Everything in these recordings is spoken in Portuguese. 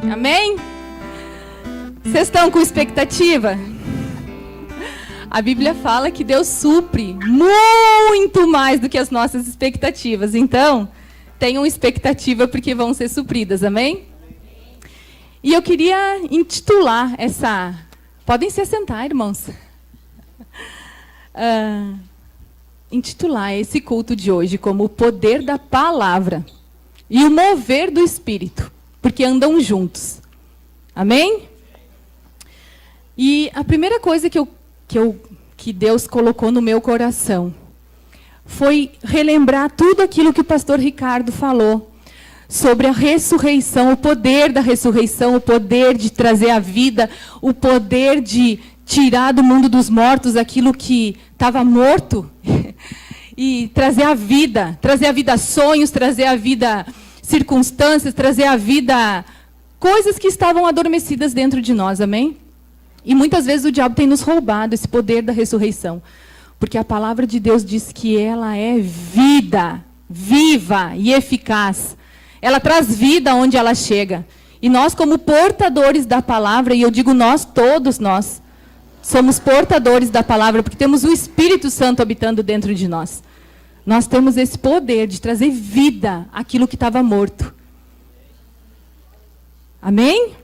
Amém? Vocês estão com expectativa? A Bíblia fala que Deus supre muito mais do que as nossas expectativas. Então, tenham expectativa porque vão ser supridas, amém? E eu queria intitular essa... Podem se assentar, irmãos. Intitular esse culto de hoje como o poder da palavra e o mover do Espírito, porque andam juntos. Amém? E a primeira coisa que Deus colocou no meu coração foi relembrar tudo aquilo que o pastor Ricardo falou sobre a ressurreição, o poder da ressurreição, o poder de trazer a vida, o poder de tirar do mundo dos mortos aquilo que estava morto e trazer a vida sonhos, trazer a vida circunstâncias, trazer a vida coisas que estavam adormecidas dentro de nós, amém? E muitas vezes o diabo tem nos roubado esse poder da ressurreição, porque a palavra de Deus diz que ela é vida, viva e eficaz. Ela traz vida onde ela chega. E nós, como portadores da palavra, e eu digo nós, todos nós, somos portadores da palavra, porque temos o Espírito Santo habitando dentro de nós. Nós temos esse poder de trazer vida àquilo que estava morto. Amém?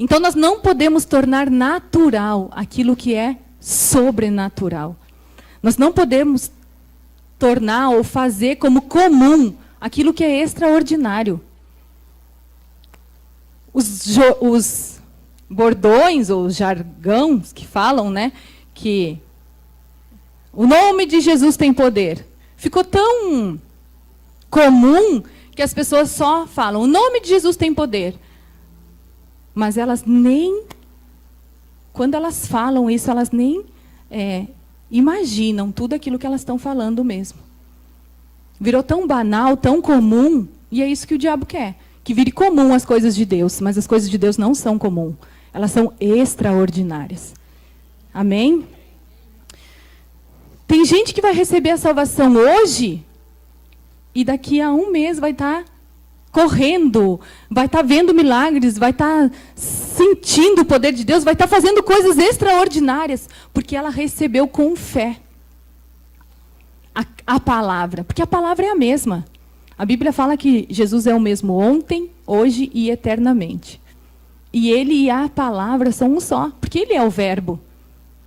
Então nós não podemos tornar natural aquilo que é sobrenatural. Nós não podemos tornar ou fazer como comum aquilo que é extraordinário. Os bordões ou jargões que falam, né, que o nome de Jesus tem poder. Ficou tão comum que as pessoas só falam, o nome de Jesus tem poder. Mas elas nem, quando elas falam isso, elas nem imaginam tudo aquilo que elas estão falando mesmo. Virou tão banal, tão comum, e é isso que o diabo quer. Que vire comum as coisas de Deus, mas as coisas de Deus não são comum. Elas são extraordinárias. Amém? Tem gente que vai receber a salvação hoje, e daqui a um mês vai estar correndo, vai estar vendo milagres, vai estar sentindo o poder de Deus, vai estar fazendo coisas extraordinárias, porque ela recebeu com fé a palavra, porque a palavra é a mesma. A Bíblia fala que Jesus é o mesmo ontem, hoje e eternamente. E ele e a palavra são um só, porque ele é o verbo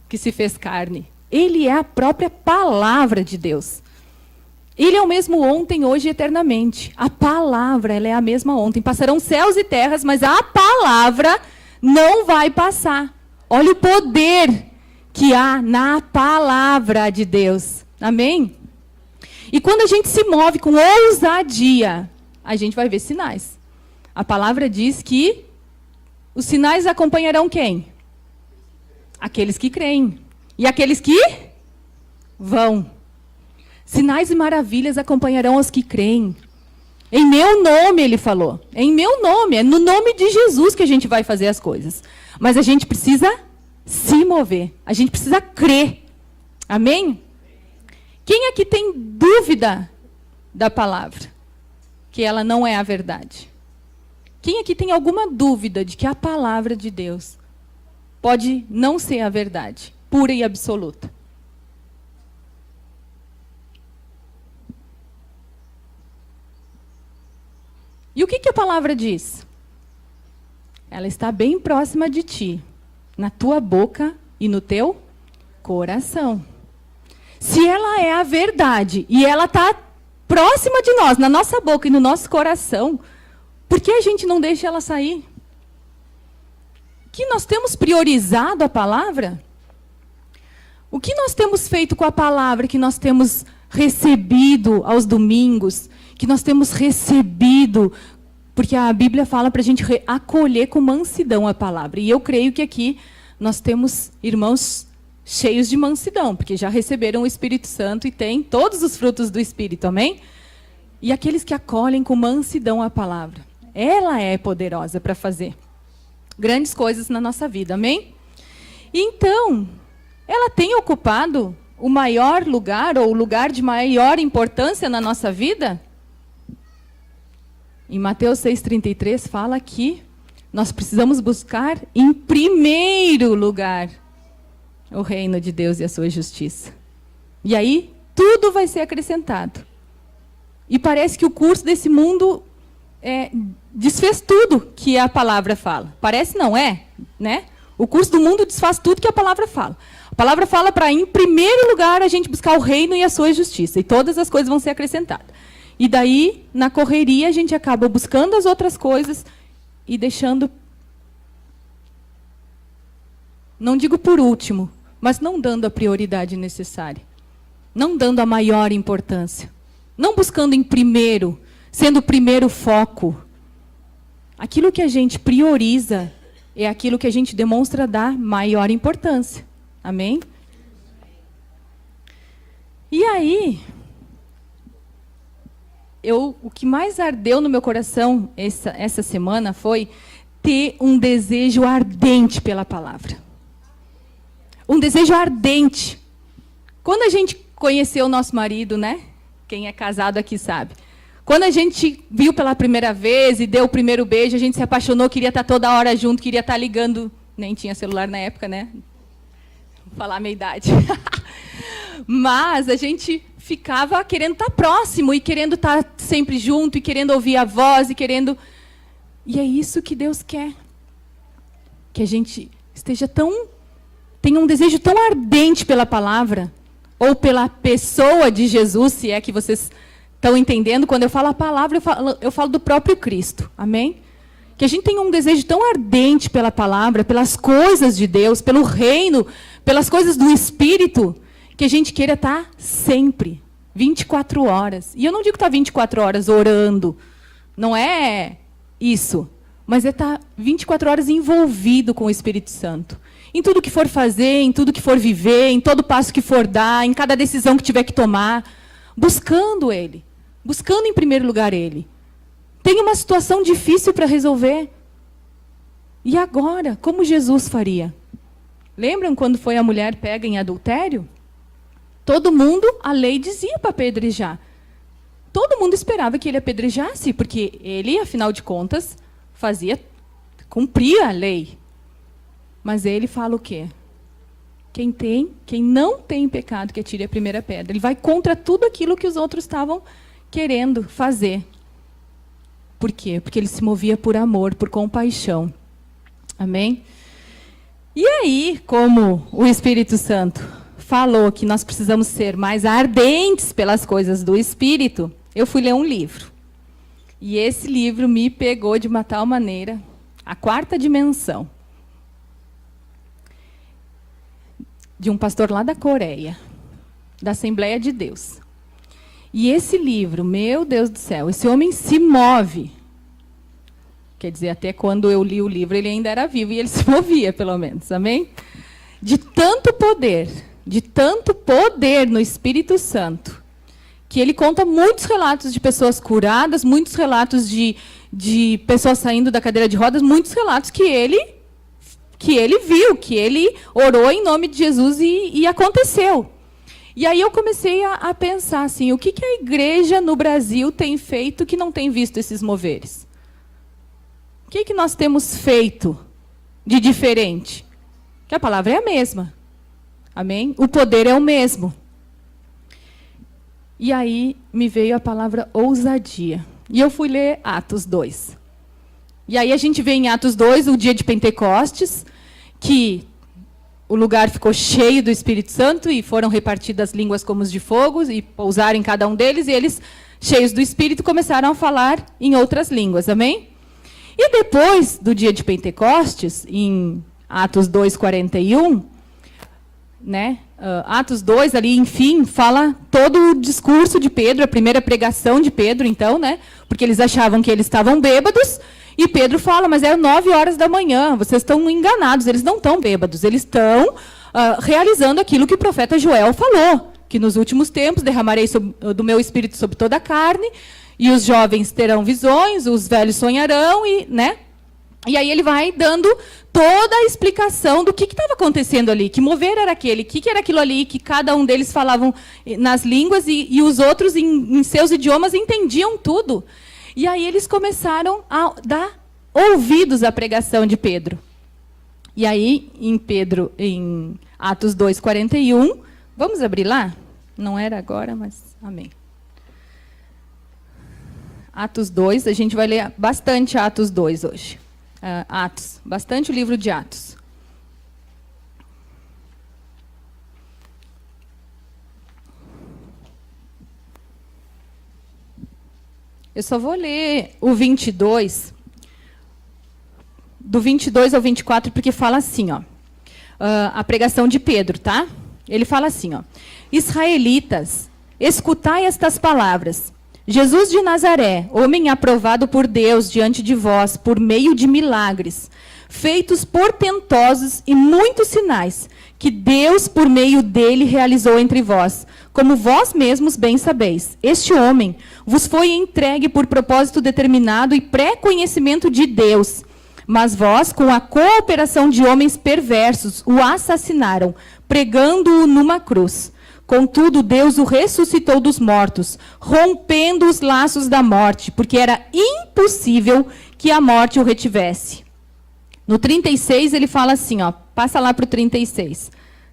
que se fez carne. Ele é a própria palavra de Deus. Ele é o mesmo ontem, hoje e eternamente. A palavra, ela é a mesma ontem. Passarão céus e terras, mas a palavra não vai passar. Olha o poder que há na palavra de Deus. Amém? E quando a gente se move com ousadia, a gente vai ver sinais. A palavra diz que os sinais acompanharão quem? Aqueles que creem. E aqueles que vão. Sinais e maravilhas acompanharão os que creem. Em meu nome, ele falou. Em meu nome. É no nome de Jesus que a gente vai fazer as coisas. Mas a gente precisa se mover. A gente precisa crer. Amém? Quem aqui tem dúvida da palavra? Que ela não é a verdade. Quem aqui tem alguma dúvida de que a palavra de Deus pode não ser a verdade, pura e absoluta? E o que a palavra diz? Ela está bem próxima de ti, na tua boca e no teu coração. Se ela é a verdade e ela está próxima de nós, na nossa boca e no nosso coração, por que a gente não deixa ela sair? Que nós temos priorizado a palavra? O que nós temos feito com a palavra que nós temos recebido aos domingos, que nós temos recebido, porque a Bíblia fala para a gente acolher com mansidão a palavra. E eu creio que aqui nós temos irmãos cheios de mansidão, porque já receberam o Espírito Santo e têm todos os frutos do Espírito, amém? E aqueles que acolhem com mansidão a palavra, ela é poderosa para fazer grandes coisas na nossa vida, amém? E então, ela tem ocupado o maior lugar, ou o lugar de maior importância na nossa vida? Em Mateus 6,33 fala que Nós precisamos buscar, em primeiro lugar, o reino de Deus e a sua justiça. E aí, tudo vai ser acrescentado. E parece que o curso desse mundo desfez tudo que a palavra fala. Parece não é, né? O curso do mundo desfaz tudo que a palavra fala. A palavra fala para, em primeiro lugar, a gente buscar o reino e a sua justiça. E todas as coisas vão ser acrescentadas. E daí, na correria, a gente acaba buscando as outras coisas e deixando, não digo por último, mas não dando a prioridade necessária. Não dando a maior importância. Não buscando em primeiro, sendo o primeiro foco. Aquilo que a gente prioriza é aquilo que a gente demonstra dar maior importância. Amém? E aí, o que mais ardeu no meu coração essa semana foi ter um desejo ardente pela palavra. Um desejo ardente. Quando a gente conheceu o nosso marido, né? Quem é casado aqui sabe. Quando a gente viu pela primeira vez e deu o primeiro beijo, a gente se apaixonou, queria estar toda hora junto, queria estar ligando. Nem tinha celular na época, né? Vou falar a minha idade. Mas a gente ficava querendo estar próximo e querendo estar sempre junto e querendo ouvir a voz e querendo... E é isso que Deus quer. Que a gente esteja tenha um desejo tão ardente pela palavra ou pela pessoa de Jesus, se é que vocês estão entendendo. Quando eu falo a palavra, eu falo do próprio Cristo. Amém? Que a gente tenha um desejo tão ardente pela palavra, pelas coisas de Deus, pelo reino, pelas coisas do Espírito, que a gente queira estar sempre, 24 horas. E eu não digo estar 24 horas orando. Não é isso. Mas é estar 24 horas envolvido com o Espírito Santo. Em tudo que for fazer, em tudo que for viver, em todo passo que for dar, em cada decisão que tiver que tomar. Buscando Ele. Buscando em primeiro lugar Ele. Tem uma situação difícil para resolver. E agora, como Jesus faria? Lembram quando foi a mulher pega em adultério? Todo mundo, a lei dizia para apedrejar. Todo mundo esperava que ele apedrejasse, porque ele, afinal de contas, cumpria a lei. Mas ele fala o quê? Quem não tem pecado, que atire a primeira pedra. Ele vai contra tudo aquilo que os outros estavam querendo fazer. Por quê? Porque ele se movia por amor, por compaixão. Amém? E aí, como o Espírito Santo falou que nós precisamos ser mais ardentes pelas coisas do Espírito, eu fui ler um livro. E esse livro me pegou de uma tal maneira, A Quarta Dimensão, de um pastor lá da Coreia, da Assembleia de Deus. E esse livro, meu Deus do céu, esse homem se move. Quer dizer, até quando eu li o livro, ele ainda era vivo e ele se movia, pelo menos. Amém? De tanto poder no Espírito Santo, que ele conta muitos relatos de pessoas curadas, muitos relatos de pessoas saindo da cadeira de rodas, muitos relatos que ele viu, que ele orou em nome de Jesus e aconteceu. E aí eu comecei a pensar assim, o que a igreja no Brasil tem feito que não tem visto esses moveres? O que nós temos feito de diferente? Que a palavra é a mesma. Amém? O poder é o mesmo. E aí me veio a palavra ousadia. E eu fui ler Atos 2. E aí a gente vê em Atos 2, o dia de Pentecostes, que o lugar ficou cheio do Espírito Santo e foram repartidas línguas como os de fogo e pousaram em cada um deles, e eles, cheios do Espírito, começaram a falar em outras línguas. Amém? E depois do dia de Pentecostes, em Atos 2:41, né? Atos 2, ali, enfim, fala todo o discurso de Pedro, a primeira pregação de Pedro, então, né? Porque eles achavam que eles estavam bêbados, e Pedro fala, mas é 9 horas da manhã, vocês estão enganados, eles não estão bêbados, eles estão realizando aquilo que o profeta Joel falou, que nos últimos tempos derramarei do meu espírito sobre toda a carne, e os jovens terão visões, os velhos sonharão, né? E aí ele vai dando toda a explicação do que estava acontecendo ali, que mover era aquele, que era aquilo ali, que cada um deles falavam nas línguas e os outros em seus idiomas entendiam tudo. E aí eles começaram a dar ouvidos à pregação de Pedro. E aí, em Atos 2:41, vamos abrir lá? Não era agora, mas amém. Atos 2, a gente vai ler bastante Atos 2 hoje. Bastante o livro de Atos. Eu só vou ler o 22, do 22 ao 24, porque fala assim, ó, a pregação de Pedro, tá? Ele fala assim, ó: Israelitas, escutai estas palavras. Jesus de Nazaré, homem aprovado por Deus diante de vós, por meio de milagres, feitos portentosos e muitos sinais, que Deus, por meio dele, realizou entre vós, como vós mesmos bem sabeis. Este homem vos foi entregue por propósito determinado e pré-conhecimento de Deus, mas vós, com a cooperação de homens perversos, o assassinaram, pregando-o numa cruz. Contudo, Deus o ressuscitou dos mortos, rompendo os laços da morte, porque era impossível que a morte o retivesse. No 36, ele fala assim, ó, passa lá para o 36.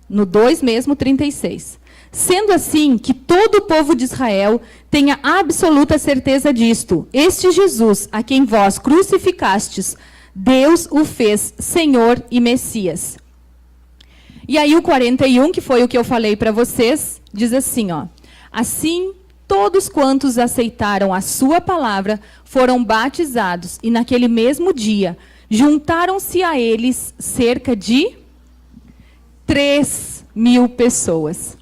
No 2 mesmo, 36. Sendo assim, que todo o povo de Israel tenha absoluta certeza disto: este Jesus, a quem vós crucificastes, Deus o fez Senhor e Messias. E aí o 41, que foi o que eu falei para vocês, diz assim, ó: assim, todos quantos aceitaram a sua palavra foram batizados, e naquele mesmo dia juntaram-se a eles cerca de 3.000 pessoas.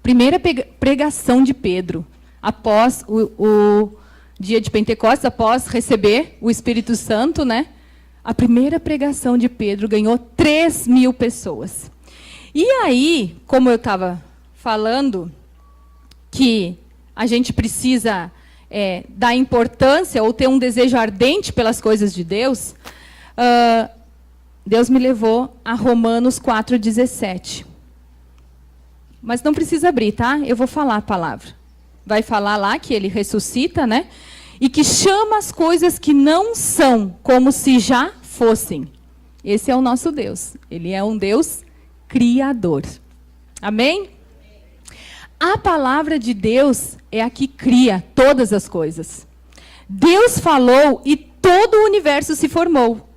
Primeira pregação de Pedro, após o dia de Pentecostes, após receber o Espírito Santo, né? A primeira pregação de Pedro ganhou 3.000 pessoas. E aí, como eu estava falando, que a gente precisa dar importância ou ter um desejo ardente pelas coisas de Deus, Deus me levou a Romanos 4:17. Mas não precisa abrir, tá? Eu vou falar a palavra. Vai falar lá que ele ressuscita, né? E que chama as coisas que não são como se já fossem. Esse é o nosso Deus. Ele é um Deus criador. Amém? A palavra de Deus é a que cria todas as coisas. Deus falou e todo o universo se formou.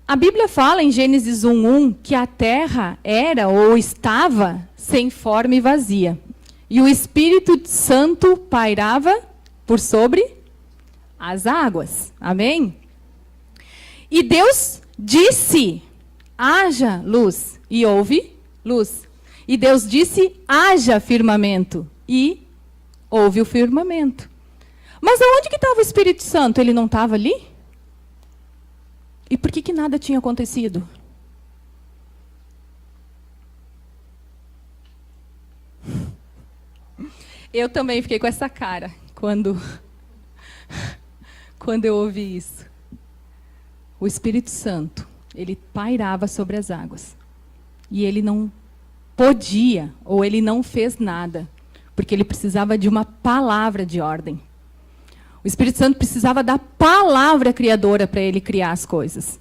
A Bíblia fala em Gênesis 1:1 que a terra era ou estava sem forma e vazia. E o Espírito Santo pairava por sobre as águas. Amém? E Deus disse: haja luz. E houve luz. E Deus disse: haja firmamento. E houve o firmamento. Mas aonde que estava o Espírito Santo? Ele não estava ali? E por que nada tinha acontecido? Eu também fiquei com essa cara quando eu ouvi isso. O Espírito Santo, ele pairava sobre as águas. E ele não podia, ou ele não fez nada, porque ele precisava de uma palavra de ordem. O Espírito Santo precisava da palavra criadora para ele criar as coisas.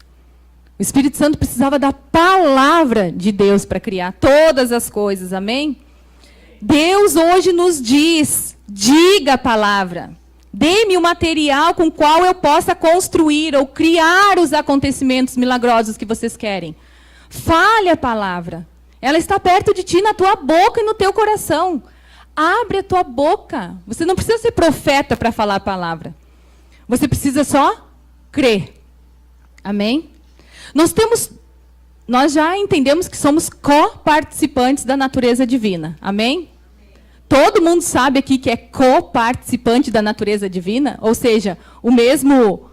O Espírito Santo precisava da palavra de Deus para criar todas as coisas, amém? Deus hoje nos diz: diga a palavra. Dê-me o material com o qual eu possa construir ou criar os acontecimentos milagrosos que vocês querem. Fale a palavra. Ela está perto de ti, na tua boca e no teu coração. Abre a tua boca. Você não precisa ser profeta para falar a palavra. Você precisa só crer. Amém? Nós já entendemos que somos coparticipantes da natureza divina. Amém? Todo mundo sabe aqui que é coparticipante da natureza divina? Ou seja, o mesmo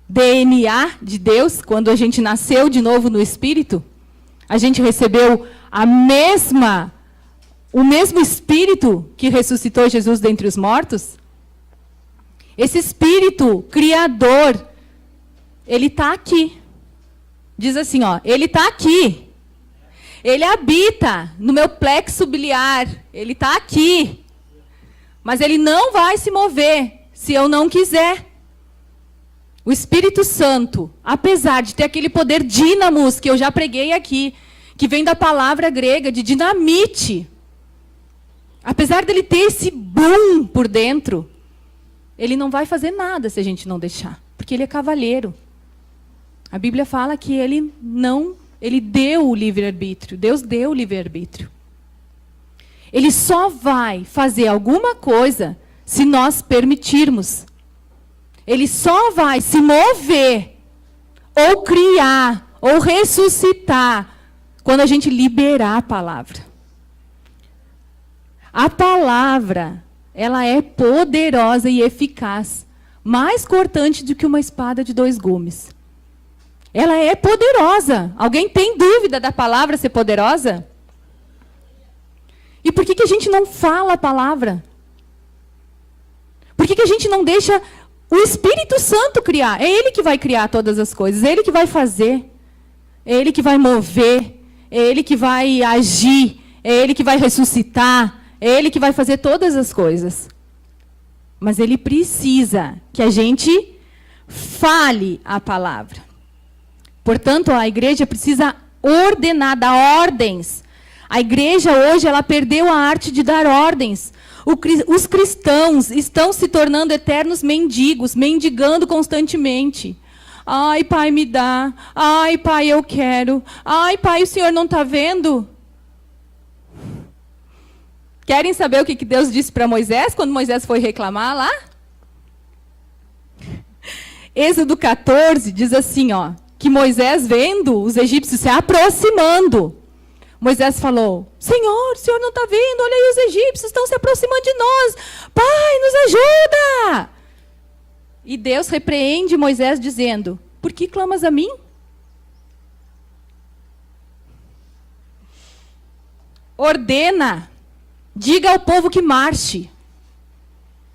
DNA de Deus, quando a gente nasceu de novo no Espírito, a gente recebeu o mesmo Espírito que ressuscitou Jesus dentre os mortos. Esse Espírito criador, ele está aqui. Diz assim, ó, ele está aqui. Ele habita no meu plexo biliar. Ele está aqui. Mas ele não vai se mover se eu não quiser. O Espírito Santo, apesar de ter aquele poder dínamos, que eu já preguei aqui, que vem da palavra grega de dinamite, apesar dele ter esse boom por dentro, ele não vai fazer nada se a gente não deixar, porque ele é cavalheiro. A Bíblia fala que ele deu o livre-arbítrio, Deus deu o livre-arbítrio. Ele só vai fazer alguma coisa se nós permitirmos. Ele só vai se mover, ou criar, ou ressuscitar, quando a gente liberar a palavra. A palavra, ela é poderosa e eficaz, mais cortante do que uma espada de 2 gumes. Ela é poderosa. Alguém tem dúvida da palavra ser poderosa? E por que a gente não fala a palavra? Por que a gente não deixa o Espírito Santo criar? É Ele que vai criar todas as coisas, é Ele que vai fazer, é Ele que vai mover, é Ele que vai agir, é Ele que vai ressuscitar, é Ele que vai fazer todas as coisas. Mas Ele precisa que a gente fale a palavra. Portanto, a igreja precisa ordenar, dar ordens. A igreja hoje, ela perdeu a arte de dar ordens. Os cristãos estão se tornando eternos mendigos, mendigando constantemente. Ai, pai, me dá. Ai, pai, eu quero. Ai, pai, o senhor não está vendo? Querem saber o que Deus disse para Moisés, quando Moisés foi reclamar lá? Êxodo 14 diz assim, ó, que Moisés, vendo os egípcios se aproximando, Moisés falou, Senhor, o senhor não está vendo? Olha aí, os egípcios estão se aproximando de nós. Pai, nos ajuda! E Deus repreende Moisés dizendo, por que clamas a mim? Ordena, diga ao povo que marche.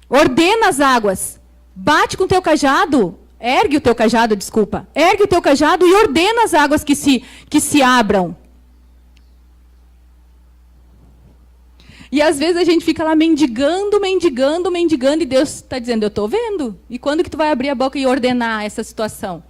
Ordena as águas. Bate com o teu cajado, ergue o teu cajado, desculpa. Ergue o teu cajado e ordena as águas que se abram. E às vezes a gente fica lá mendigando, e Deus está dizendo, eu estou vendo. E quando que tu vai abrir a boca e ordenar essa situação?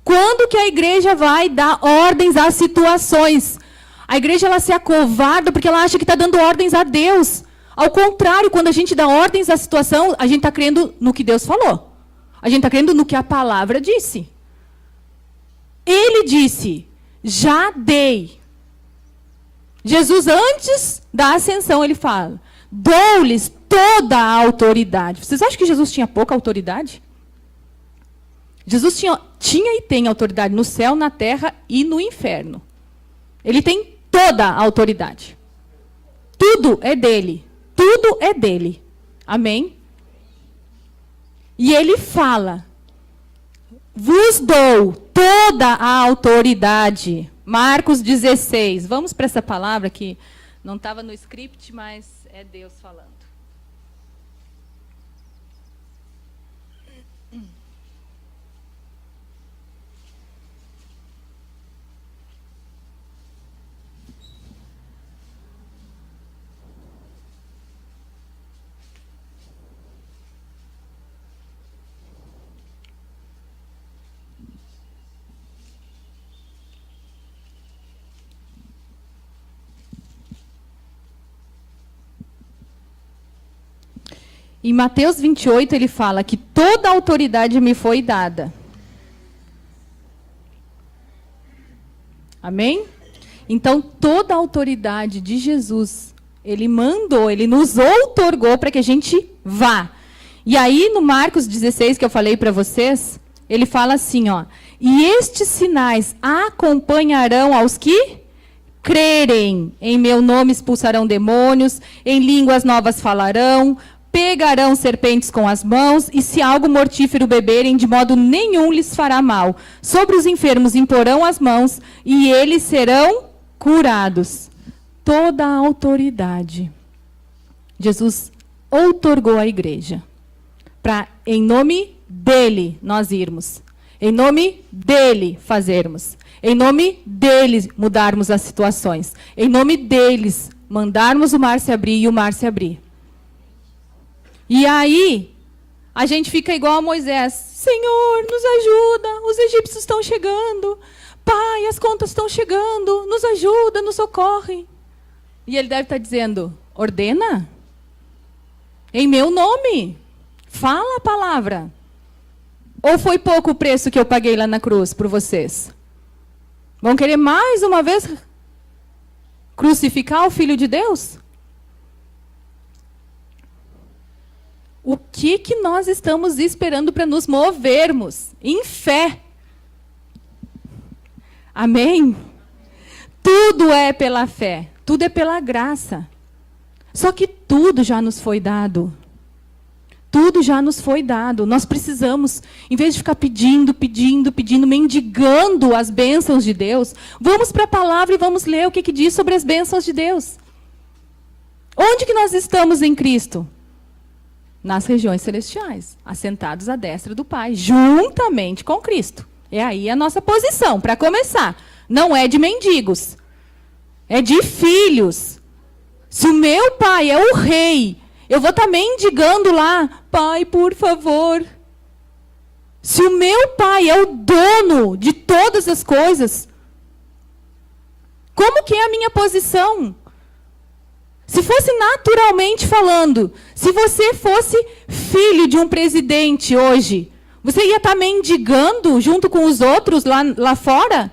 Quando que a igreja vai dar ordens às situações? A igreja, ela se acovarda porque ela acha que está dando ordens a Deus. Ao contrário, quando a gente dá ordens à situação, a gente está crendo no que Deus falou. A gente está crendo no que a palavra disse. Ele disse, já dei. Jesus, antes da ascensão, ele fala, dou-lhes toda a autoridade. Vocês acham que Jesus tinha pouca autoridade? Jesus tinha e tem autoridade no céu, na terra e no inferno. Ele tem toda a autoridade. Tudo é dele. Tudo é dele. Amém? E ele fala, vos dou toda a autoridade. Marcos 16. Vamos para essa palavra que não estava no script, mas é Deus falando. Em Mateus 28, ele fala que toda a autoridade me foi dada. Amém? Então, toda a autoridade de Jesus, ele mandou, ele nos outorgou para que a gente vá. E aí, no Marcos 16, que eu falei para vocês, ele fala assim, ó, e estes sinais acompanharão aos que crerem. Em meu nome expulsarão demônios, em línguas novas falarão, pegarão serpentes com as mãos, e se algo mortífero beberem, de modo nenhum lhes fará mal. Sobre os enfermos imporão as mãos, e eles serão curados. Toda a autoridade. Jesus outorgou à igreja, para, em nome dele, nós irmos. Em nome dele, fazermos. Em nome deles, mudarmos as situações. Em nome deles, mandarmos o mar se abrir e o mar se abrir. E aí, A gente fica igual a Moisés. Senhor, nos ajuda, os egípcios estão chegando. Pai, as contas estão chegando, nos ajuda, nos socorre. E ele deve estar dizendo, ordena. Em meu nome. Fala a palavra. Ou foi pouco o preço que eu paguei lá na cruz por vocês? Vão querer mais uma vez crucificar o Filho de Deus? O que nós estamos esperando para nos movermos em fé? Amém? Tudo é pela fé, tudo é pela graça. Só que tudo já nos foi dado. Tudo já nos foi dado. Nós precisamos, em vez de ficar pedindo, mendigando as bênçãos de Deus, vamos para a palavra e vamos ler o que diz sobre as bênçãos de Deus. Onde que nós estamos em Cristo? Nas regiões celestiais, assentados à destra do Pai, juntamente com Cristo. É aí a nossa posição, para começar. Não é de mendigos, é de filhos. Se o meu pai é o rei, eu vou estar mendigando lá, pai, por favor. Se o meu pai é o dono de todas as coisas, como que é a minha posição? Se fosse naturalmente falando, se você fosse filho de um presidente hoje, você ia estar mendigando junto com os outros lá fora?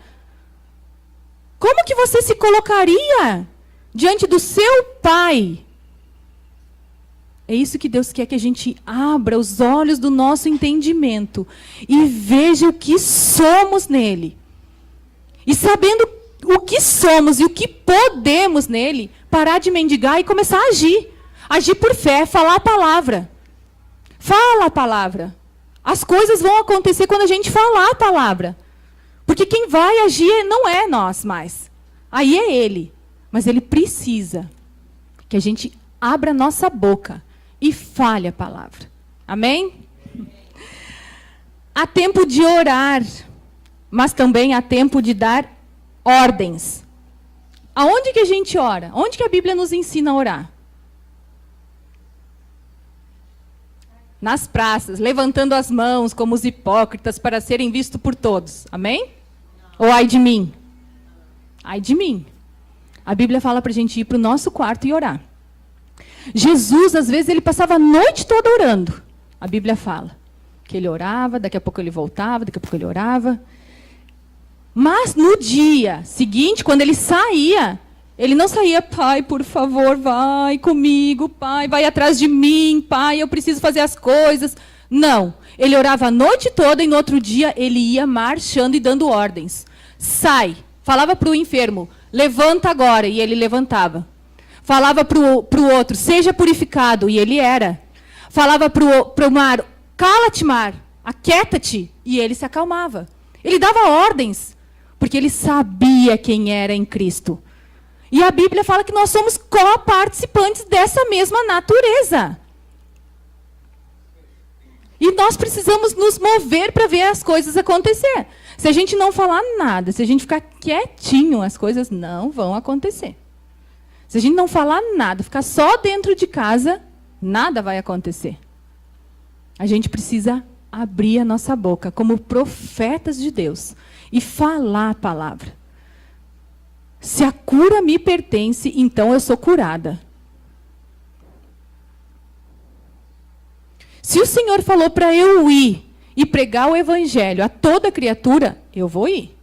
Como que você se colocaria diante do seu pai? É isso que Deus quer, que a gente abra os olhos do nosso entendimento e veja o que somos nele. E sabendo o que somos e o que podemos nele, parar de mendigar e começar a agir. Agir por fé, falar a palavra. Fala a palavra. As coisas vão acontecer quando a gente falar a palavra. Porque quem vai agir não é nós mais. Aí é ele. Mas ele precisa que a gente abra a nossa boca e fale a palavra. Amém? Há tempo de orar, mas também há tempo de dar ordens. Aonde que a gente ora? Onde que a Bíblia nos ensina a orar? Nas praças, levantando as mãos como os hipócritas para serem vistos por todos. Amém? Ou ai de mim? Ai de mim. A Bíblia fala para a gente ir para o nosso quarto e orar. Jesus, às vezes, ele passava a noite toda orando. A Bíblia fala que ele orava, daqui a pouco ele voltava, daqui a pouco ele orava. Mas no dia seguinte, quando ele saía, ele não saía, pai, por favor, vai comigo, pai, vai atrás de mim, pai, eu preciso fazer as coisas. Não, ele orava a noite toda e no outro dia ele ia marchando e dando ordens. Sai, falava para o enfermo, levanta agora, e ele levantava. Falava para o outro, seja purificado, e ele era. Falava para o mar, cala-te, mar, aquieta-te, e ele se acalmava. Ele dava ordens, porque ele sabia quem era em Cristo. E a Bíblia fala que nós somos co-participantes dessa mesma natureza. E nós precisamos nos mover para ver as coisas acontecer. Se a gente não falar nada, se a gente ficar quietinho, as coisas não vão acontecer. Se a gente não falar nada, ficar só dentro de casa, nada vai acontecer. A gente precisa abrir a nossa boca como profetas de Deus e falar a palavra. Se a cura me pertence, então eu sou curada. Se o Senhor falou para eu ir e pregar o evangelho a toda criatura, eu vou ir.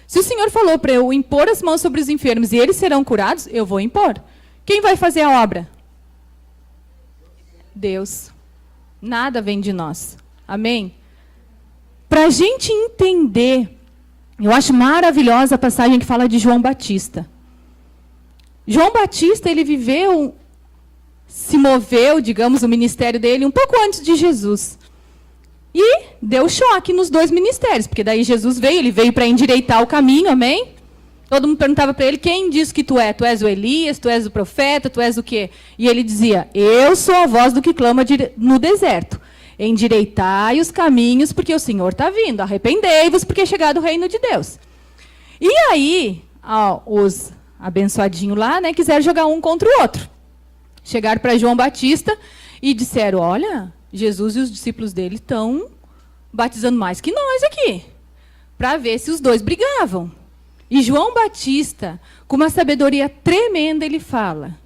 Se o Senhor falou para eu impor as mãos sobre os enfermos e eles serão curados, eu vou impor. Quem vai fazer a obra? Deus. Nada vem de nós. Amém? Para a gente entender, eu acho maravilhosa a passagem que fala de João Batista. João Batista, ele viveu, se moveu, digamos, o ministério dele um pouco antes de Jesus. E deu choque nos dois ministérios, porque daí Jesus veio, ele veio para endireitar o caminho, amém? Todo mundo perguntava para ele, quem diz que tu é? Tu és o Elias, tu és o profeta, tu és o quê? E ele dizia, eu sou a voz do que clama no deserto. Endireitai os caminhos, porque o Senhor está vindo. Arrependei-vos, porque é chegado o reino de Deus. E aí, os abençoadinhos lá, quiseram jogar um contra o outro. Chegaram para João Batista e disseram, olha, Jesus e os discípulos dele estão batizando mais que nós aqui, para ver se os dois brigavam. E João Batista, com uma sabedoria tremenda, ele fala,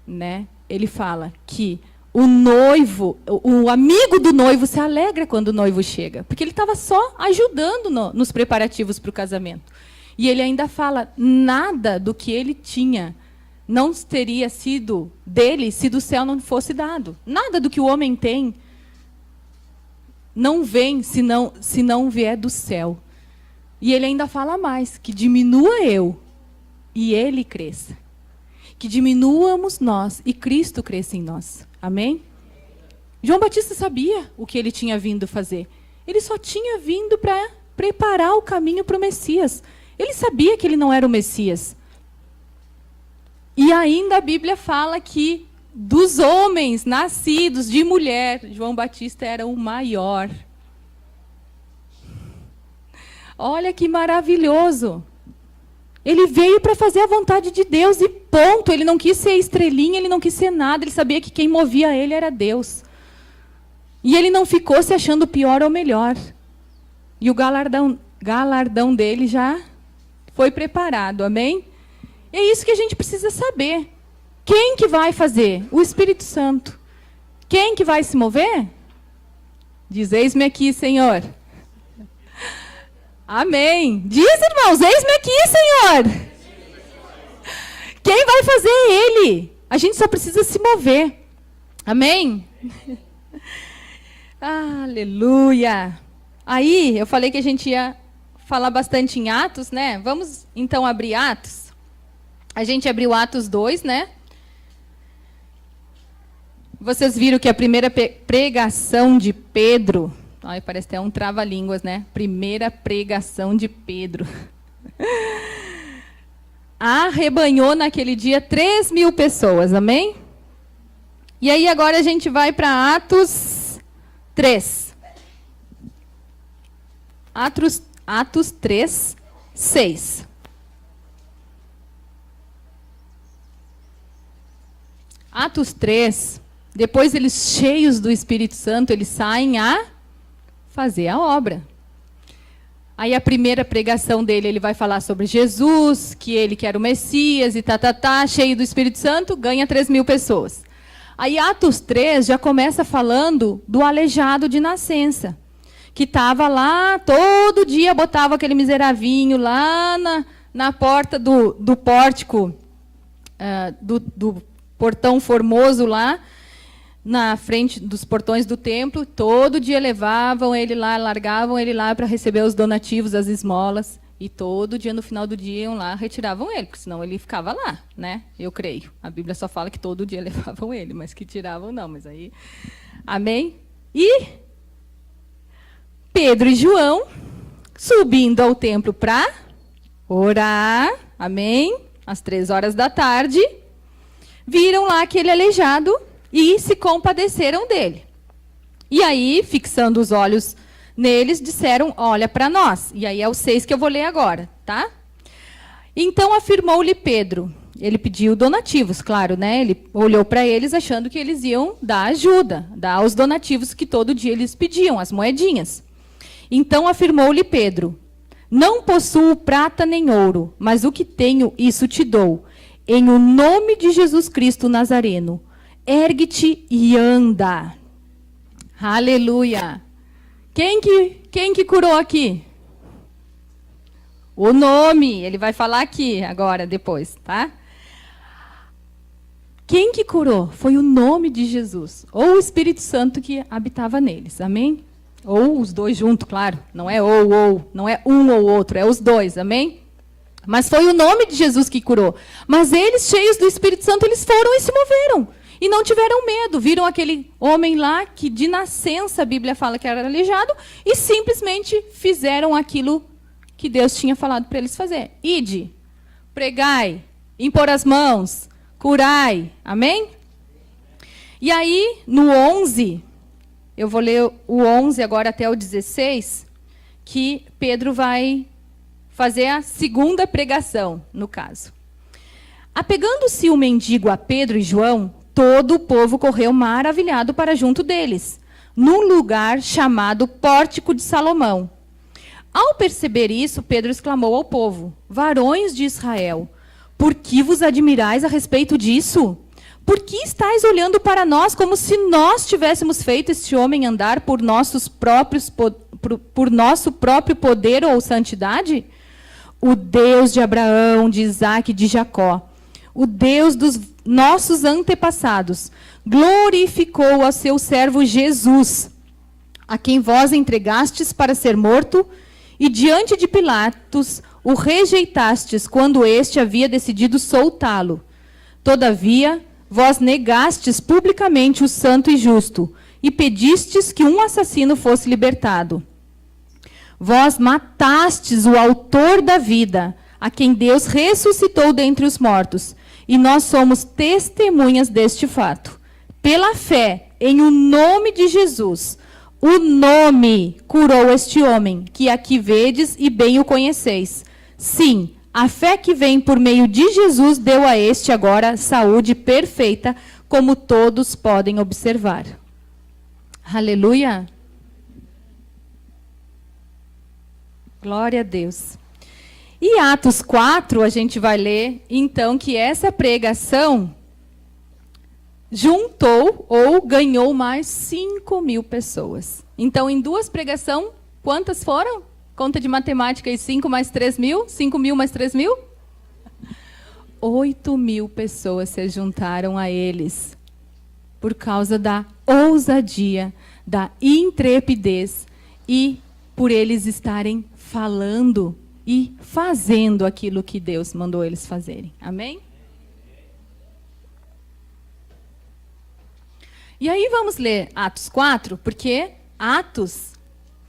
né? Ele fala que o noivo, o amigo do noivo se alegra quando o noivo chega, porque ele estava só ajudando nos preparativos para o casamento. E ele ainda fala, nada do que ele tinha não teria sido dele se do céu não fosse dado. Nada do que o homem tem não vem se não vier do céu. E ele ainda fala mais, que diminua eu e ele cresça. Que diminuamos nós e Cristo cresça em nós. Amém? João Batista sabia o que ele tinha vindo fazer. Ele só tinha vindo para preparar o caminho para o Messias. Ele sabia que ele não era o Messias. E ainda a Bíblia fala que dos homens nascidos de mulher, João Batista era o maior. Olha que maravilhoso. Ele veio para fazer a vontade de Deus e ponto. Ele não quis ser estrelinha, ele não quis ser nada. Ele sabia que quem movia ele era Deus. E ele não ficou se achando pior ou melhor. E o galardão dele já foi preparado, amém? É isso que a gente precisa saber. Quem que vai fazer? O Espírito Santo. Quem que vai se mover? Diz, eis-me aqui, Senhor. Amém. Diz, irmãos, eis-me aqui, Senhor. Quem vai fazer é Ele. A gente só precisa se mover. Amém? Aleluia. Aí, eu falei que a gente ia falar bastante em Atos, né? Vamos, então, abrir Atos. A gente abriu Atos 2, né? Vocês viram que a primeira pregação de Pedro... Ai, parece até um trava-línguas, né? Primeira pregação de Pedro. Arrebanhou naquele dia 3.000 pessoas, amém? E aí agora a gente vai para Atos 3. Atos 3, 6. Atos 3, depois eles cheios do Espírito Santo, eles saem a fazer a obra. Aí a primeira pregação dele, ele vai falar sobre Jesus, que ele que era o Messias, e cheio do Espírito Santo, ganha 3.000 pessoas. Aí Atos 3 já começa falando do aleijado de nascença, que estava lá, todo dia botava aquele miseravinho lá na porta do pórtico, do portão formoso lá, na frente dos portões do templo, todo dia levavam ele lá, largavam ele lá para receber os donativos, as esmolas, e todo dia, no final do dia, iam lá, retiravam ele, porque senão ele ficava lá, né? Eu creio. A Bíblia só fala que todo dia levavam ele, mas que tiravam não, mas aí... Amém? E Pedro e João, subindo ao templo para orar, amém? Às 15h, viram lá aquele aleijado, e se compadeceram dele. E aí, fixando os olhos neles, disseram, olha para nós. E aí é o 6 que eu vou ler agora, tá? Então afirmou-lhe Pedro. Ele pediu donativos, claro, né? Ele olhou para eles achando que eles iam dar ajuda, dar os donativos que todo dia eles pediam, as moedinhas. Então afirmou-lhe Pedro, não possuo prata nem ouro, mas o que tenho, isso te dou. Em o nome de Jesus Cristo Nazareno, ergue-te e anda. Aleluia. Quem que curou aqui? O nome, ele vai falar aqui agora, depois, tá? Quem que curou? Foi o nome de Jesus, ou o Espírito Santo que habitava neles, amém? Ou os dois juntos, claro, não é ou, não é um ou outro, é os dois, amém? Mas foi o nome de Jesus que curou. Mas eles, cheios do Espírito Santo, eles foram e se moveram. E não tiveram medo, viram aquele homem lá que de nascença a Bíblia fala que era aleijado e simplesmente fizeram aquilo que Deus tinha falado para eles fazer. Ide, pregai, impor as mãos, curai, amém? E aí, no 11, eu vou ler o 11 agora até o 16, que Pedro vai fazer a segunda pregação, no caso. Apegando-se o mendigo a Pedro e João, todo o povo correu maravilhado para junto deles, num lugar chamado Pórtico de Salomão. Ao perceber isso, Pedro exclamou ao povo: varões de Israel, por que vos admirais a respeito disso? Por que estáis olhando para nós como se nós tivéssemos feito este homem andar por nosso próprio poder ou santidade? O Deus de Abraão, de Isaque e de Jacó, o Deus dos nossos antepassados, glorificou ao seu servo Jesus, a quem vós entregastes para ser morto, e diante de Pilatos o rejeitastes quando este havia decidido soltá-lo. Todavia, vós negastes publicamente o santo e justo, e pedistes que um assassino fosse libertado. Vós matastes o autor da vida, a quem Deus ressuscitou dentre os mortos, e nós somos testemunhas deste fato. Pela fé em o nome de Jesus, o nome curou este homem, que aqui vedes e bem o conheceis. Sim, a fé que vem por meio de Jesus deu a este agora saúde perfeita, como todos podem observar. Aleluia. Glória a Deus. E Atos 4, a gente vai ler, então, que essa pregação juntou ou ganhou mais 5.000 pessoas. Então, em 2 pregações, quantas foram? Conta de matemática aí, 5 mais 3.000? 5.000 mais 3.000? 8.000 pessoas se juntaram a eles, por causa da ousadia, da intrepidez, e por eles estarem falando e fazendo aquilo que Deus mandou eles fazerem. Amém? E aí vamos ler Atos 4, porque Atos,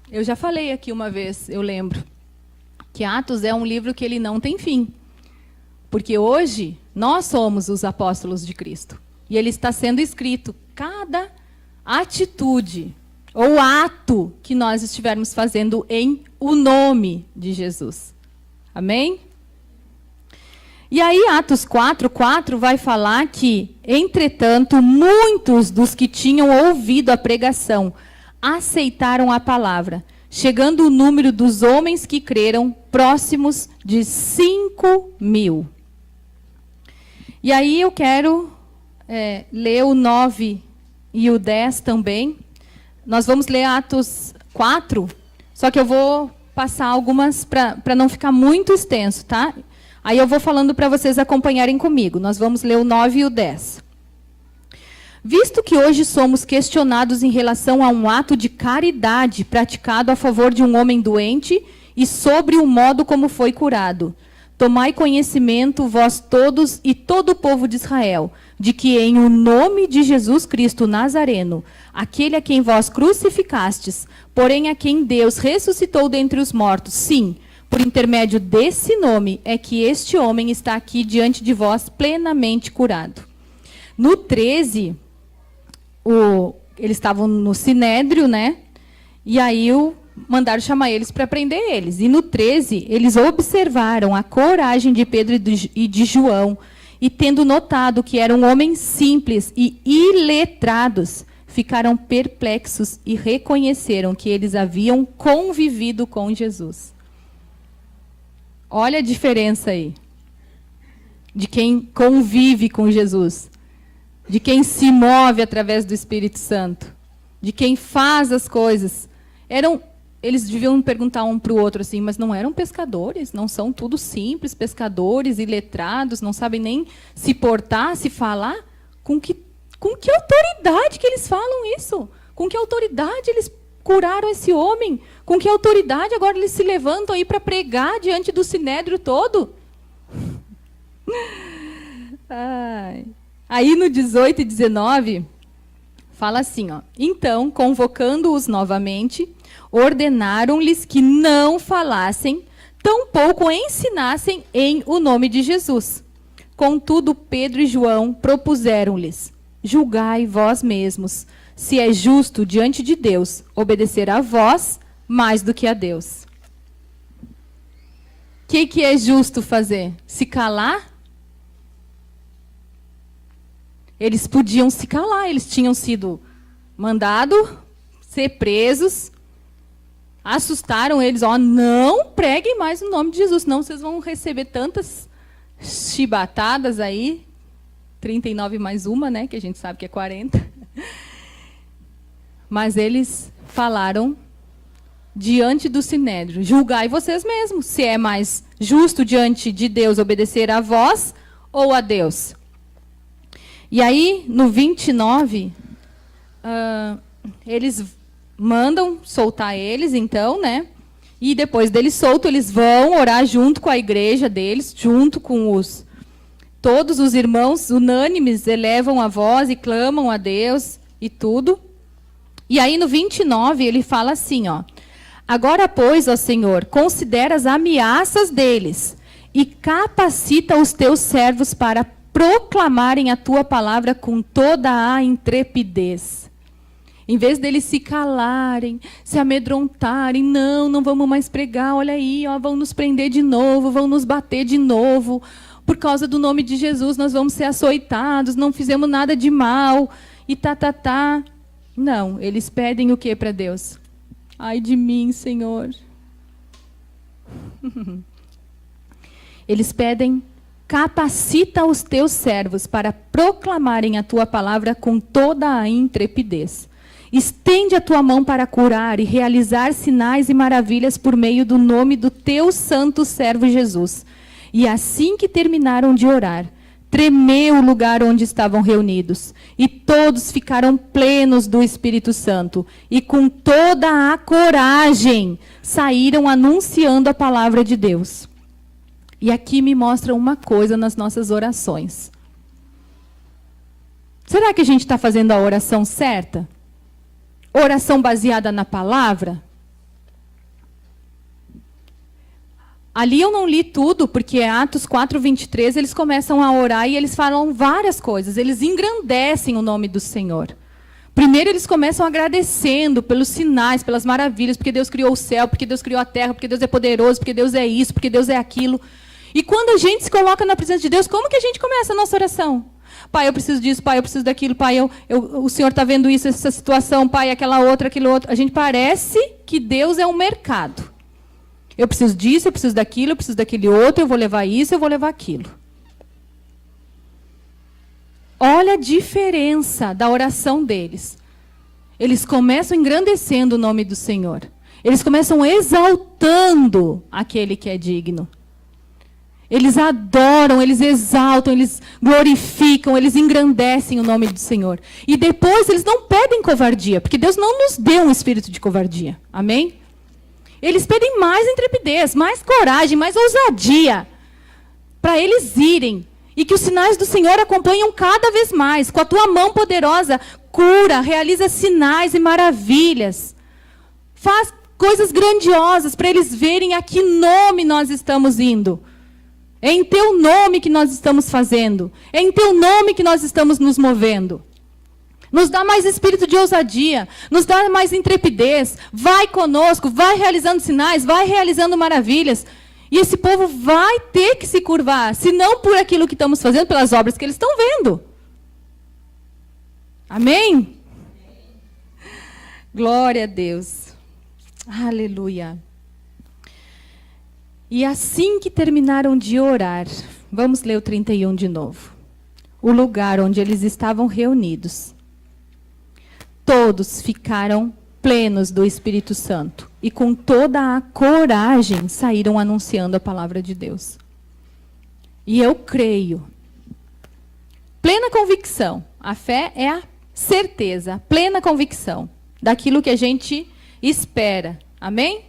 eu já falei aqui uma vez, eu lembro, que Atos é um livro que ele não tem fim. Porque hoje nós somos os apóstolos de Cristo. E ele está sendo escrito, cada atitude ou ato que nós estivermos fazendo em o nome de Jesus. Amém? E aí, Atos 4:4 vai falar que, entretanto, muitos dos que tinham ouvido a pregação aceitaram a palavra, chegando o número dos homens que creram próximos de 5.000. E aí eu quero ler o 9 e o 10 também. Nós vamos ler Atos 4, só que eu vou passar algumas para não ficar muito extenso, tá? Aí eu vou falando para vocês acompanharem comigo. Nós vamos ler o 9 e o 10. Visto que hoje somos questionados em relação a um ato de caridade praticado a favor de um homem doente e sobre o modo como foi curado, tomai conhecimento, vós todos e todo o povo de Israel, de que em o nome de Jesus Cristo Nazareno, aquele a quem vós crucificastes, porém a quem Deus ressuscitou dentre os mortos, sim, por intermédio desse nome é que este homem está aqui diante de vós plenamente curado. No 13, eles estavam no Sinédrio, né? E aí mandaram chamar eles para prender eles. E no 13, eles observaram a coragem de Pedro e de João, e tendo notado que eram homens simples e iletrados, ficaram perplexos e reconheceram que eles haviam convivido com Jesus. Olha a diferença aí. De quem convive com Jesus. De quem se move através do Espírito Santo. De quem faz as coisas. Eles deviam perguntar um para o outro assim, mas não eram pescadores? Não são tudo simples, pescadores, iletrados, não sabem nem se portar, se falar? Com que autoridade que eles falam isso? Com que autoridade eles curaram esse homem? Com que autoridade agora eles se levantam aí para pregar diante do sinédrio todo? Ai. Aí no 18 e 19, fala assim, ó, então, convocando-os novamente, ordenaram-lhes que não falassem, tampouco ensinassem em o nome de Jesus. Contudo, Pedro e João propuseram-lhes, julgai vós mesmos, se é justo diante de Deus obedecer a vós mais do que a Deus. O que é justo fazer? Se calar? Eles podiam se calar, eles tinham sido mandados ser presos, assustaram eles, não preguem mais o nome de Jesus, senão vocês vão receber tantas chibatadas aí, 39 mais uma, né, que a gente sabe que é 40. Mas eles falaram diante do Sinédrio: julgai vocês mesmos, se é mais justo diante de Deus obedecer a vós ou a Deus. E aí, no 29, eles mandam soltar eles, então, né? E depois deles soltos, eles vão orar junto com a igreja deles, junto com todos os irmãos unânimes, elevam a voz e clamam a Deus e tudo. E aí, no 29, ele fala assim, agora, pois, ó Senhor, considera as ameaças deles e capacita os teus servos para proclamarem a tua palavra com toda a intrepidez. Em vez deles se calarem, se amedrontarem, não vamos mais pregar, olha aí, vão nos prender de novo, vão nos bater de novo, por causa do nome de Jesus nós vamos ser açoitados, não fizemos nada de mal, e tá. Não, eles pedem o que para Deus? Ai de mim, Senhor. Eles pedem: capacita os teus servos para proclamarem a tua palavra com toda a intrepidez. Estende a tua mão para curar e realizar sinais e maravilhas por meio do nome do teu santo servo Jesus. E assim que terminaram de orar, tremeu o lugar onde estavam reunidos, e todos ficaram plenos do Espírito Santo, e com toda a coragem saíram anunciando a palavra de Deus. E aqui me mostra uma coisa nas nossas orações. Será que a gente está fazendo a oração certa? Oração baseada na palavra? Ali eu não li tudo, porque Atos 4:23, eles começam a orar e eles falam várias coisas. Eles engrandecem o nome do Senhor. Primeiro eles começam agradecendo pelos sinais, pelas maravilhas, porque Deus criou o céu, porque Deus criou a terra, porque Deus é poderoso, porque Deus é isso, porque Deus é aquilo. E quando a gente se coloca na presença de Deus, como que a gente começa a nossa oração? Pai, eu preciso disso, Pai, eu preciso daquilo, Pai, o Senhor está vendo isso, essa situação, Pai, aquela outra, aquilo outro. A gente parece que Deus é um mercado. Eu preciso disso, eu preciso daquele outro, eu vou levar isso, eu vou levar aquilo. Olha a diferença da oração deles. Eles começam engrandecendo o nome do Senhor. Eles começam exaltando aquele que é digno. Eles adoram, eles exaltam, eles glorificam, eles engrandecem o nome do Senhor. E depois eles não pedem covardia, porque Deus não nos deu um espírito de covardia. Amém? Eles pedem mais intrepidez, mais coragem, mais ousadia, para eles irem. E que os sinais do Senhor acompanham cada vez mais. Com a tua mão poderosa, cura, realiza sinais e maravilhas. Faz coisas grandiosas para eles verem a que nome nós estamos indo. É em teu nome que nós estamos fazendo. É em teu nome que nós estamos nos movendo. Nos dá mais espírito de ousadia. Nos dá mais intrepidez. Vai conosco, vai realizando sinais, vai realizando maravilhas. E esse povo vai ter que se curvar. Se não por aquilo que estamos fazendo, pelas obras que eles estão vendo. Amém? Glória a Deus. Aleluia. E assim que terminaram de orar, vamos ler o 31 de novo. O lugar onde eles estavam reunidos. Todos ficaram plenos do Espírito Santo. E com toda a coragem saíram anunciando a palavra de Deus. E eu creio. Plena convicção. A fé é a certeza, a plena convicção daquilo que a gente espera. Amém?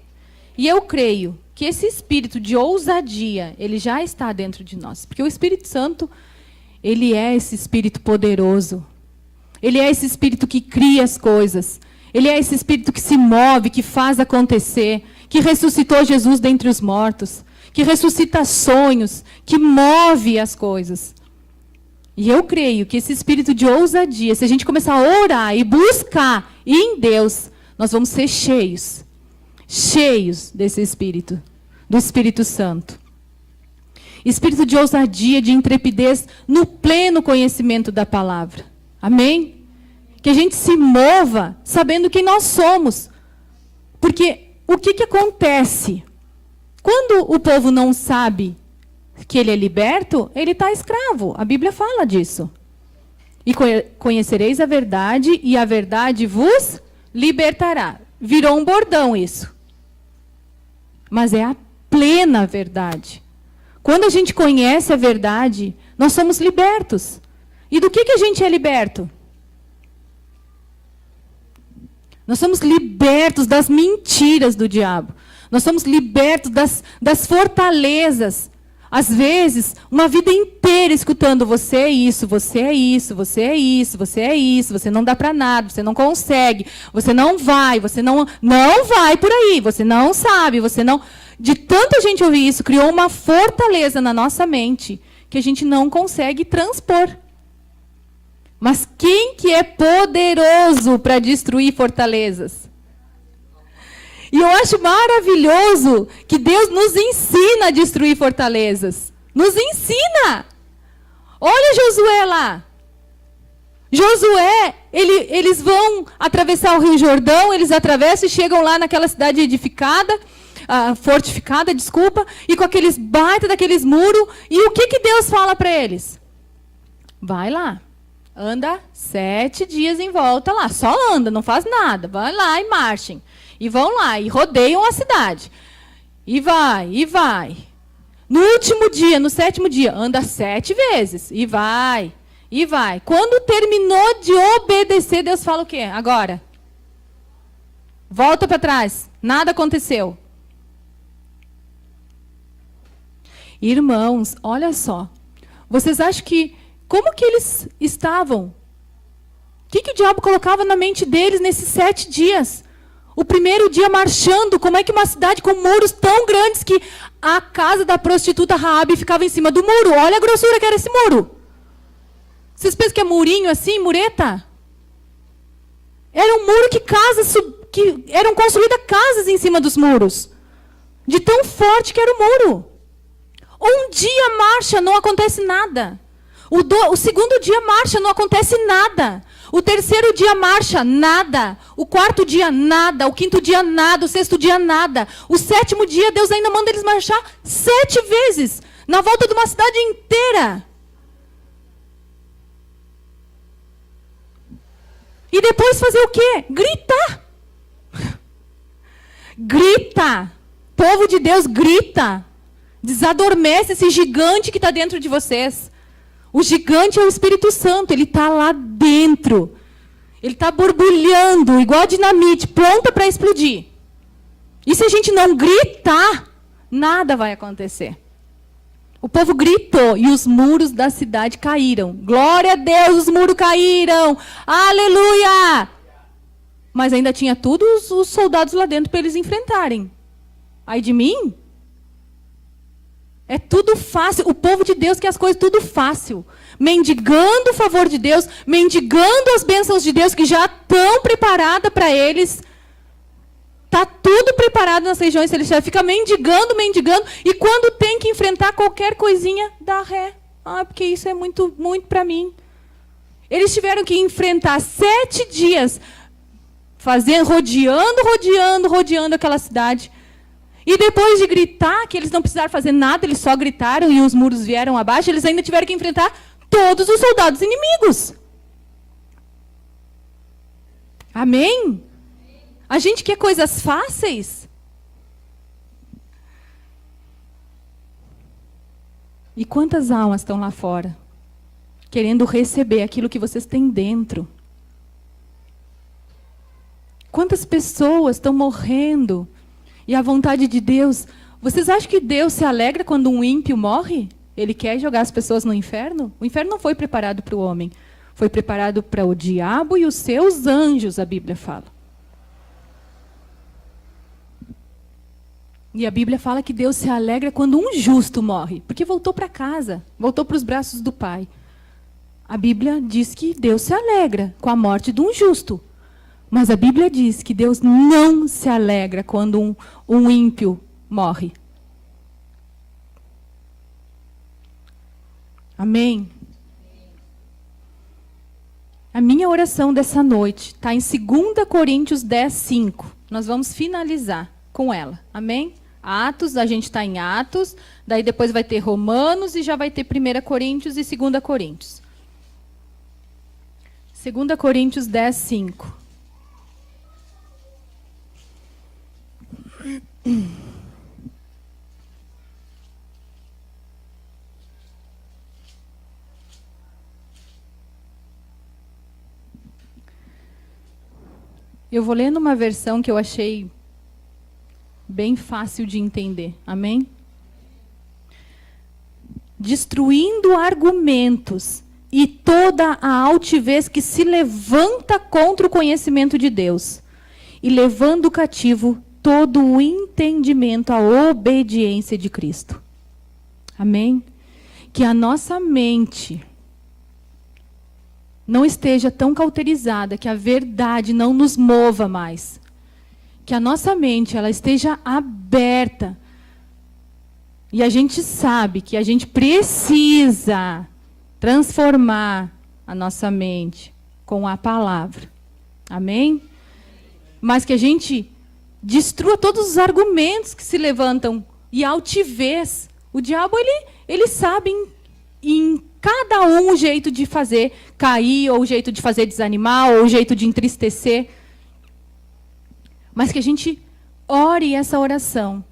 E eu creio que esse espírito de ousadia, ele já está dentro de nós. Porque o Espírito Santo, ele é esse espírito poderoso. Ele é esse espírito que cria as coisas. Ele é esse espírito que se move, que faz acontecer, que ressuscitou Jesus dentre os mortos, que ressuscita sonhos, que move as coisas. E eu creio que esse espírito de ousadia, se a gente começar a orar e buscar em Deus, nós vamos ser cheios desse Espírito, do Espírito Santo. espírito de ousadia, de intrepidez, no pleno conhecimento da palavra. Amém? Que a gente se mova sabendo quem nós somos. Porque o que acontece? Quando o povo não sabe que ele é liberto, ele está escravo. A Bíblia fala disso. E conhecereis a verdade, e a verdade vos libertará. Virou um bordão isso. Mas é a plena verdade. Quando a gente conhece a verdade, nós somos libertos. E do que a gente é liberto? Nós somos libertos das mentiras do diabo. Nós somos libertos das fortalezas. Às vezes, uma vida inteira escutando você é isso, você é isso, você é isso, você é isso, você não dá para nada, você não consegue, você não vai por aí, você não sabe, você não... De tanta gente ouvir isso, criou uma fortaleza na nossa mente que a gente não consegue transpor. Mas quem que é poderoso para destruir fortalezas? E eu acho maravilhoso que Deus nos ensina a destruir fortalezas. Nos ensina! Olha Josué lá. Josué, eles vão atravessar o Rio Jordão, eles atravessam e chegam lá naquela cidade edificada, fortificada, desculpa, e com aqueles baita daqueles muros. E o que Deus fala para eles? Vai lá. Anda 7 dias em volta lá. Só anda, não faz nada. Vai lá e marchem. E vão lá, e rodeiam a cidade. E vai. No último dia, no 7º dia, anda 7 vezes. E vai. Quando terminou de obedecer, Deus fala o quê? Agora. Volta para trás. Nada aconteceu. Irmãos, olha só. Vocês acham que... Como que eles estavam? O que o diabo colocava na mente deles nesses 7 dias? O primeiro dia marchando, como é que uma cidade com muros tão grandes que a casa da prostituta Raabe ficava em cima do muro? Olha a grossura que era esse muro. Vocês pensam que é murinho assim, mureta? Era um muro que eram construídas casas em cima dos muros. De tão forte que era o muro. Um dia marcha, não acontece nada. O segundo dia marcha, não acontece nada. O terceiro dia marcha, nada. O quarto dia, nada. O quinto dia, nada. O sexto dia, nada. O 7º dia, Deus ainda manda eles marchar 7 vezes. Na volta de uma cidade inteira. E depois fazer o quê? Gritar. Grita. Povo de Deus, grita. Desadormece esse gigante que está dentro de vocês. O gigante é o Espírito Santo, ele está lá dentro. Ele está borbulhando, igual dinamite, pronta para explodir. E se a gente não gritar, nada vai acontecer. O povo gritou e os muros da cidade caíram. Glória a Deus, os muros caíram. Aleluia! Mas ainda tinha todos os soldados lá dentro para eles enfrentarem. Ai de mim? É tudo fácil. O povo de Deus quer as coisas tudo fácil. Mendigando o favor de Deus, mendigando as bênçãos de Deus que já estão preparadas para eles. Está tudo preparado nas regiões celestiais. Fica mendigando. E quando tem que enfrentar qualquer coisinha, dá ré. Porque isso é muito, muito para mim. Eles tiveram que enfrentar 7 dias, rodeando aquela cidade. E depois de gritar, que eles não precisaram fazer nada, eles só gritaram e os muros vieram abaixo, eles ainda tiveram que enfrentar todos os soldados inimigos. Amém? A gente quer coisas fáceis? E quantas almas estão lá fora, querendo receber aquilo que vocês têm dentro? Quantas pessoas estão morrendo? E a vontade de Deus... Vocês acham que Deus se alegra quando um ímpio morre? Ele quer jogar as pessoas no inferno? O inferno não foi preparado para o homem. Foi preparado para o diabo e os seus anjos, a Bíblia fala. E a Bíblia fala que Deus se alegra quando um justo morre. Porque voltou para casa, voltou para os braços do Pai. A Bíblia diz que Deus se alegra com a morte de um justo. Mas a Bíblia diz que Deus não se alegra quando um ímpio morre. Amém? A minha oração dessa noite está em 2 Coríntios 10, 5. Nós vamos finalizar com ela. Amém? Atos, a gente está em Atos, daí depois vai ter Romanos e já vai ter 1 Coríntios e 2 Coríntios. 2 Coríntios 10, 5. Eu vou ler numa versão que eu achei bem fácil de entender. Amém? Destruindo argumentos e toda a altivez que se levanta contra o conhecimento de Deus, e levando cativo todo o entendimento à obediência de Cristo. Amém? Que a nossa mente não esteja tão cauterizada, que a verdade não nos mova mais. Que a nossa mente ela esteja aberta. E a gente sabe que a gente precisa transformar a nossa mente com a palavra. Amém? Mas que a gente destrua todos os argumentos que se levantam e a altivez. O diabo, ele sabe em cada um o jeito de fazer cair, ou o jeito de fazer desanimar, ou o jeito de entristecer. Mas que a gente ore essa oração.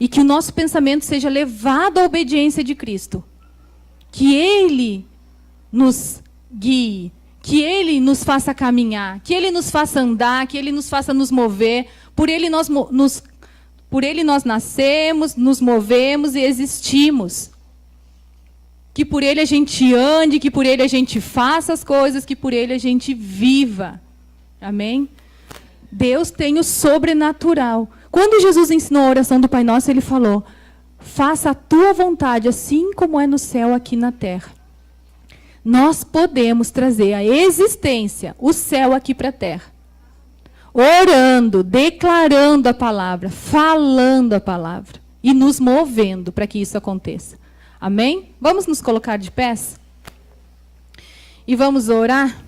E que o nosso pensamento seja levado à obediência de Cristo. Que Ele nos guie. Que Ele nos faça caminhar. Que Ele nos faça andar. Que Ele nos faça nos mover. Por Ele nós nascemos, nos movemos e existimos. Que por Ele a gente ande, que por Ele a gente faça as coisas, que por Ele a gente viva. Amém? Deus tem o sobrenatural. Quando Jesus ensinou a oração do Pai Nosso, Ele falou: faça a tua vontade, assim como é no céu, aqui na terra. Nós podemos trazer à existência o céu aqui para a terra. Orando, declarando a palavra, falando a palavra e nos movendo para que isso aconteça. Amém? Vamos nos colocar de pés? E vamos orar?